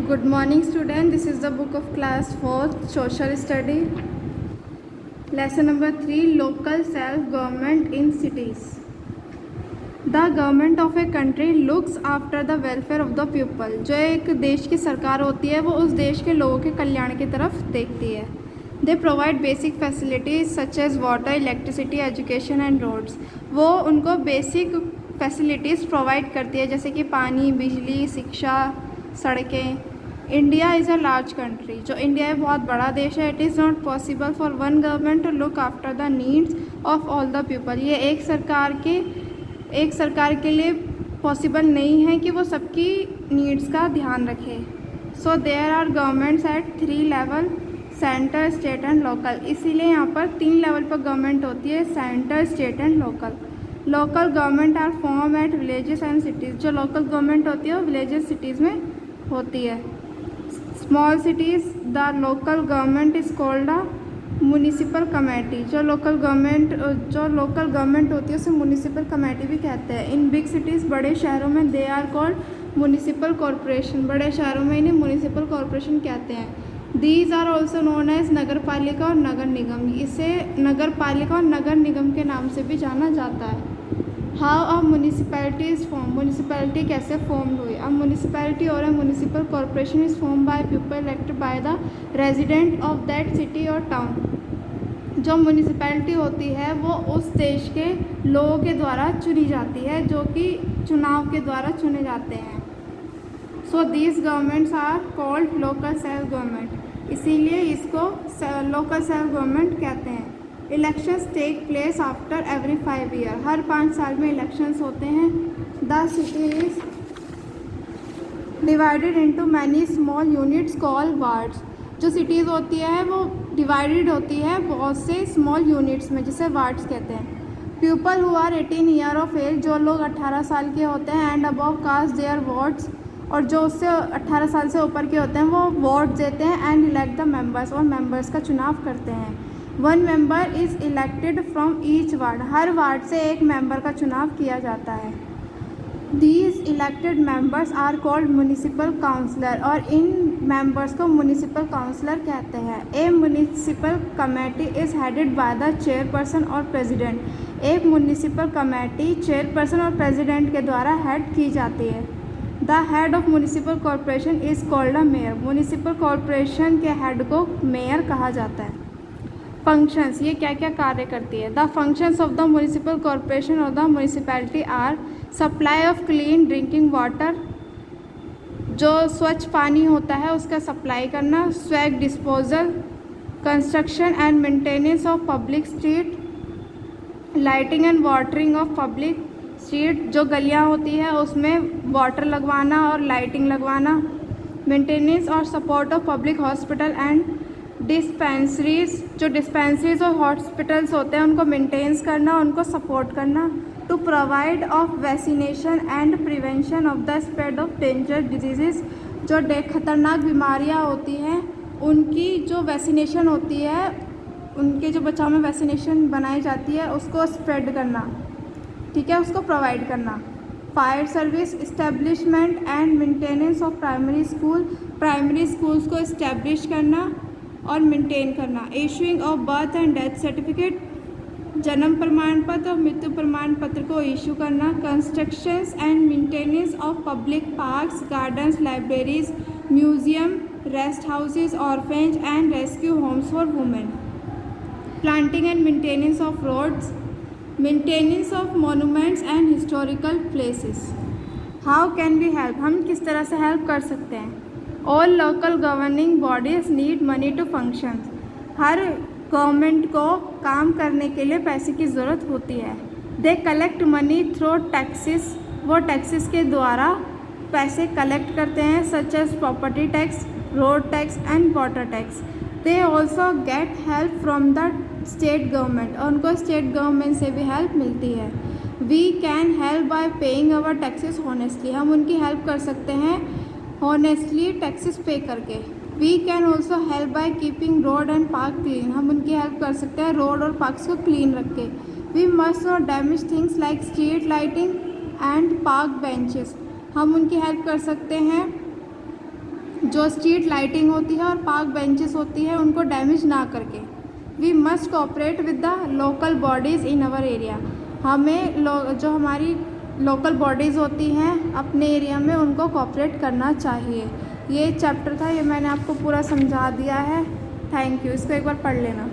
Good morning student, this is the book of class 4th social study, lesson number 3, local self-government in cities. The government of a country looks after the welfare of the people. जो एक देश की सरकार होती है वो उस देश के लोगों के कल्याण की तरफ देखती है. They provide basic facilities such as water, electricity, education and roads. वो उनको बेसिक फैसिलिटीज़ प्रोवाइड करती है जैसे कि पानी, बिजली, शिक्षा, सड़कें. India is a large country. जो इंडिया है बहुत बड़ा देश है. It is not possible for one government to look after the needs of all the people. ये एक सरकार के लिए पॉसिबल नहीं है कि वो सबकी नीड्स का ध्यान रखे. So there are governments at 3 level, centre, state and local. इसीलिए यहाँ पर 3 लेवल पर गवर्नमेंट होती है, centre, state and local. Local government are form at villages and cities. जो लोकल गवर्नमेंट होती है वो विलेजेस, सिटीज़ में होती है. Small cities, the local government is called a municipal committee. जो लोकल गवर्नमेंट होती है उसे म्यूनिसिपल कमेटी भी कहते हैं. इन बिग सिटीज़, बड़े शहरों में, they are called municipal corporation. बड़े शहरों में इन्हें म्यूनिसिपल कॉरपोरेशन कहते हैं. These are also known as नगर पालिका और नगर निगम. इसे नगर पालिका और नगर निगम के नाम से भी जाना जाता है. How a municipality is form. Municipality कैसे फॉर्म हुई. अ म्यूनिसिपैलिटी और a municipal corporation is form by people elected by the resident of that city और टाउन. जो म्यूनिसिपैलिटी होती है वो उस देश के लोगों के द्वारा चुनी जाती है, जो कि चुनाव के द्वारा चुने जाते हैं. So these governments are called local self government. इसीलिए इसको लोकल सेल्फ गवर्नमेंट कहते हैं. Elections take place after every 5 year. हर 5 साल में इलेक्शंस होते हैं. The city is divided into many small units called wards. जो सिटीज़ होती है वो डिवाइडेड होती है बहुत से स्मॉल यूनिट्स में, जिसे वार्ड्स कहते हैं. People who are 18 year of age. जो लोग 18 साल के होते हैं and above cast their votes. और जो उससे 18 साल से ऊपर के होते हैं वो वोट देते हैं. And elect the members. और मेंबर्स का चुनाव करते हैं. 1 member is elected from each ward. हर वार्ड से एक मेंबर का चुनाव किया जाता है. These elected members are called municipal councillor. और इन मेंबर्स को म्यूनिसिपल काउंसलर कहते हैं. A municipal committee is headed by the chairperson और प्रेसिडेंट. एक म्यूनिसिपल कमेटी चेयरपर्सन और प्रेसिडेंट के द्वारा हेड की जाती है. The head of municipal corporation is called a mayor. Municipal corporation के हेड को मेयर कहा जाता है. फंक्शंस, ये क्या क्या कार्य करती है. The functions of the municipal corporation और the municipality are supply of clean drinking water. जो स्वच्छ पानी होता है उसका सप्लाई करना. Sewage disposal, construction and maintenance of public street, lighting and watering of public street. जो गलियाँ होती है उसमें वाटर लगवाना और लाइटिंग लगवाना. मेंटेनेंस और support of public hospital and dispensaries. जो डिस्पेंसरीज और हॉस्पिटल्स होते हैं उनको मेंटेन्स करना, उनको सपोर्ट करना. To provide of vaccination and prevention of the spread of danger disease. जो खतरनाक बीमारियां होती हैं उनकी जो वैक्सीनेशन होती है, उनके जो बचाव में वैक्सीनेशन बनाई जाती है उसको स्प्रेड करना, ठीक है, उसको प्रोवाइड करना. Fire service, establishment and maintenance of primary school. Primary schools को इस्टेब्लिश करना और मेंटेन करना. Issuing of birth and death certificate. जन्म प्रमाण पत्र और मृत्यु प्रमाण पत्र को इशू करना. Constructions and maintenance of public parks, gardens, libraries, museum, rest houses, orphanages and rescue homes for women. Planting and maintenance of roads, maintenance of monuments and historical places. How can we help. हम किस तरह से help कर सकते हैं. All local governing bodies need money to function. हर government को काम करने के लिए पैसे की ज़रूरत होती है. They collect money through taxes. वो टैक्सेस के द्वारा पैसे कलेक्ट करते हैं, such as property tax, road tax and water tax. They also get help from the state government. और उनको स्टेट गवर्नमेंट से भी हेल्प मिलती है. We can help by paying our taxes honestly. हम उनकी हेल्प कर सकते हैं हॉनेस्टली टैक्सेस पे करके. We can also help by keeping road and park clean. हम उनकी हेल्प कर सकते हैं रोड और पार्क्स को क्लीन रख के. We must not damage things like street lighting and park benches. हम उनकी हेल्प कर सकते हैं जो स्ट्रीट लाइटिंग होती है और पार्क बेंचेस होती है उनको डैमेज ना करके। We must cooperate with the local bodies in our area. हमें जो हमारी लोकल बॉडीज़ होती हैं अपने एरिया में उनको कोऑपरेट करना चाहिए। ये चैप्टर था, ये मैंने आपको पूरा समझा दिया है। Thank you. इसको एक बार पढ़ लेना।